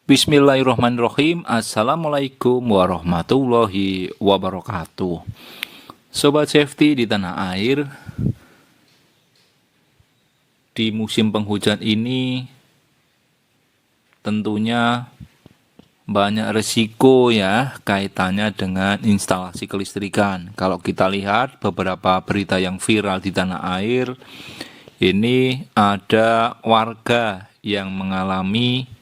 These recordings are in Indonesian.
Bismillahirrahmanirrahim. Assalamualaikum warahmatullahi wabarakatuh. Sobat safety di tanah air, di musim penghujan ini tentunya banyak resiko ya kaitannya dengan instalasi kelistrikan. Kalau kita lihat beberapa berita yang viral di tanah air, ini ada warga yang mengalami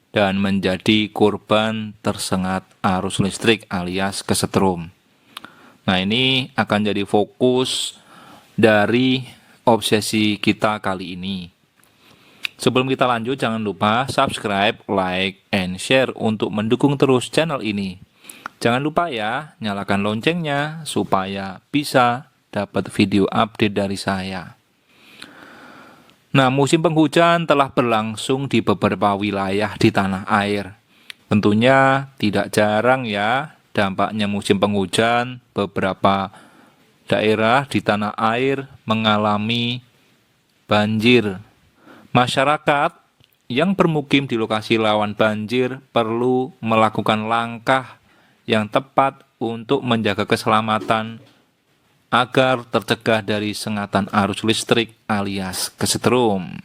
dan menjadi korban tersengat arus listrik alias kesetrum. Nah, ini akan jadi fokus dari obsesi kita kali ini. Sebelum kita lanjut, jangan lupa subscribe, like, and share untuk mendukung terus channel ini. Jangan lupa ya, nyalakan loncengnya supaya bisa dapat video update dari saya. Nah, musim penghujan telah berlangsung di beberapa wilayah di tanah air. Tentunya tidak jarang ya dampaknya musim penghujan, beberapa daerah di tanah air mengalami banjir. Masyarakat yang bermukim di lokasi rawan banjir perlu melakukan langkah yang tepat untuk menjaga keselamatan agar tercegah dari sengatan arus listrik alias kesetrum.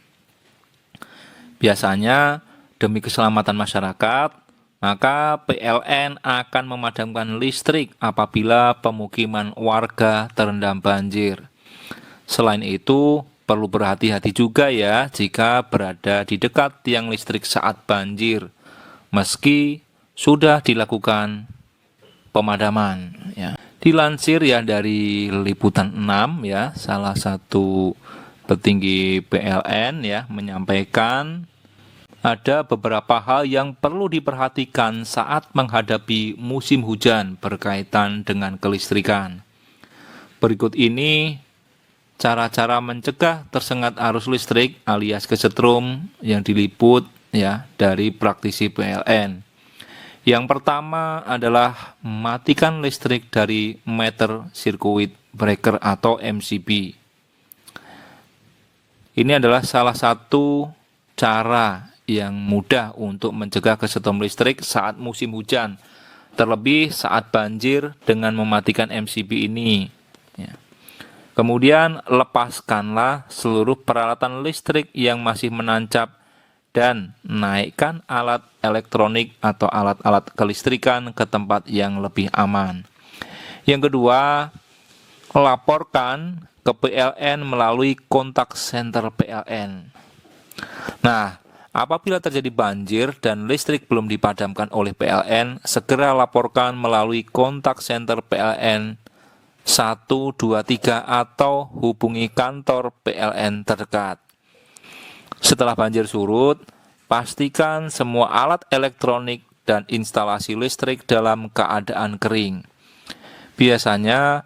Biasanya, demi keselamatan masyarakat, maka PLN akan memadamkan listrik apabila pemukiman warga terendam banjir. Selain itu, perlu berhati-hati juga ya jika berada di dekat tiang listrik saat banjir, meski sudah dilakukan pemadaman ya. Dilansir ya dari Liputan 6 ya, salah satu petinggi PLN ya menyampaikan ada beberapa hal yang perlu diperhatikan saat menghadapi musim hujan berkaitan dengan kelistrikan. Berikut ini cara-cara mencegah tersengat arus listrik alias kesetrum yang diliput ya dari praktisi PLN. Yang pertama adalah matikan listrik dari meter circuit breaker atau MCB. Ini adalah salah satu cara yang mudah untuk mencegah kesetrum listrik saat musim hujan, terlebih saat banjir dengan mematikan MCB ini. Ya. Kemudian lepaskanlah seluruh peralatan listrik yang masih menancap dan naikkan alat elektronik atau alat-alat kelistrikan ke tempat yang lebih aman. Yang kedua, laporkan ke PLN melalui kontak center PLN. Nah, apabila terjadi banjir dan listrik belum dipadamkan oleh PLN, segera laporkan melalui kontak center PLN 123 atau hubungi kantor PLN terdekat. Setelah banjir surut, pastikan semua alat elektronik dan instalasi listrik dalam keadaan kering. Biasanya,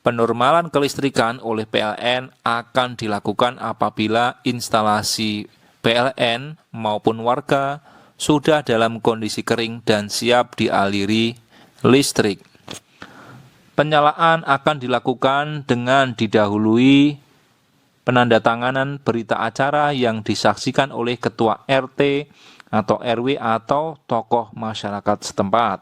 penormalan kelistrikan oleh PLN akan dilakukan apabila instalasi PLN maupun warga sudah dalam kondisi kering dan siap dialiri listrik. Penyalaan akan dilakukan dengan didahului penandatanganan berita acara yang disaksikan oleh ketua RT atau RW atau tokoh masyarakat setempat.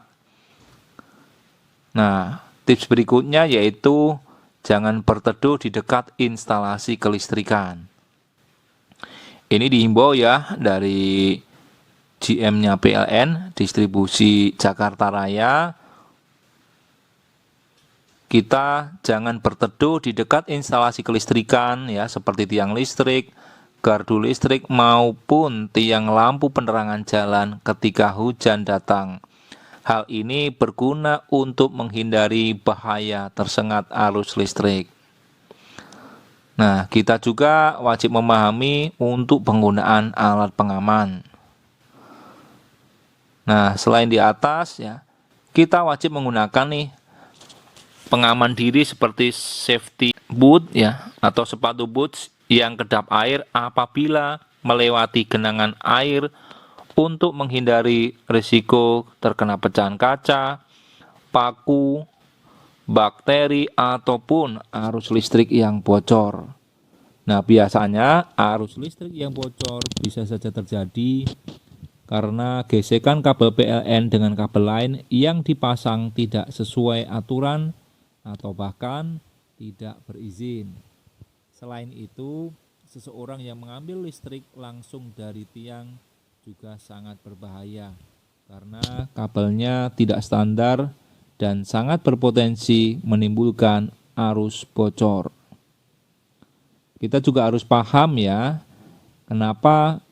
Nah, tips berikutnya yaitu jangan berteduh di dekat instalasi kelistrikan. Ini dihimbau ya dari GM-nya PLN, distribusi Jakarta Raya. Kita jangan berteduh di dekat instalasi kelistrikan ya seperti tiang listrik, gardu listrik maupun tiang lampu penerangan jalan ketika hujan datang. Hal ini berguna untuk menghindari bahaya tersengat arus listrik. Nah, kita juga wajib memahami untuk penggunaan alat pengaman. Nah, selain di atas ya, kita wajib menggunakan nih pengaman diri seperti safety boot ya atau sepatu boots yang kedap air apabila melewati genangan air untuk menghindari risiko terkena pecahan kaca, paku, bakteri ataupun arus listrik yang bocor. Nah, biasanya arus listrik yang bocor bisa saja terjadi karena gesekan kabel PLN dengan kabel lain yang dipasang tidak sesuai aturan atau bahkan tidak berizin. Selain itu, seseorang yang mengambil listrik langsung dari tiang juga sangat berbahaya karena kabelnya tidak standar dan sangat berpotensi menimbulkan arus bocor. Kita juga harus paham ya, kenapa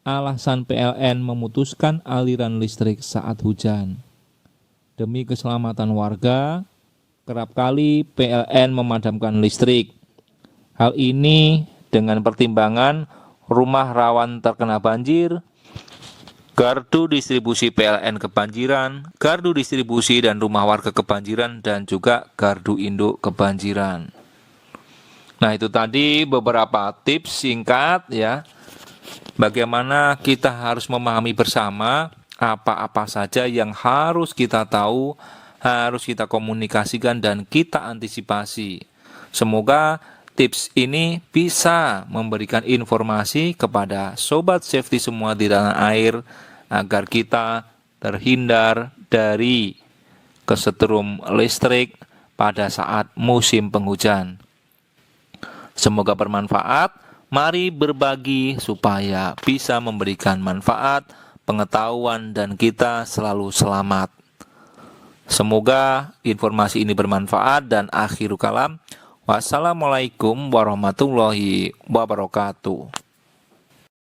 alasan PLN memutuskan aliran listrik saat hujan. Demi keselamatan warga, kerap kali PLN memadamkan listrik. Hal ini dengan pertimbangan rumah rawan terkena banjir, gardu distribusi PLN kebanjiran, gardu distribusi dan rumah warga kebanjiran, dan juga gardu induk kebanjiran. Nah, itu tadi beberapa tips singkat ya, bagaimana kita harus memahami bersama apa-apa saja yang harus kita tahu, harus kita komunikasikan dan kita antisipasi. Semoga tips ini bisa memberikan informasi kepada sobat safety semua di tanah air agar kita terhindar dari kesetrum listrik pada saat musim penghujan. Semoga bermanfaat. Mari berbagi supaya bisa memberikan manfaat, pengetahuan, dan kita selalu selamat. Semoga informasi ini bermanfaat dan akhiru kalam. Wassalamualaikum warahmatullahi wabarakatuh.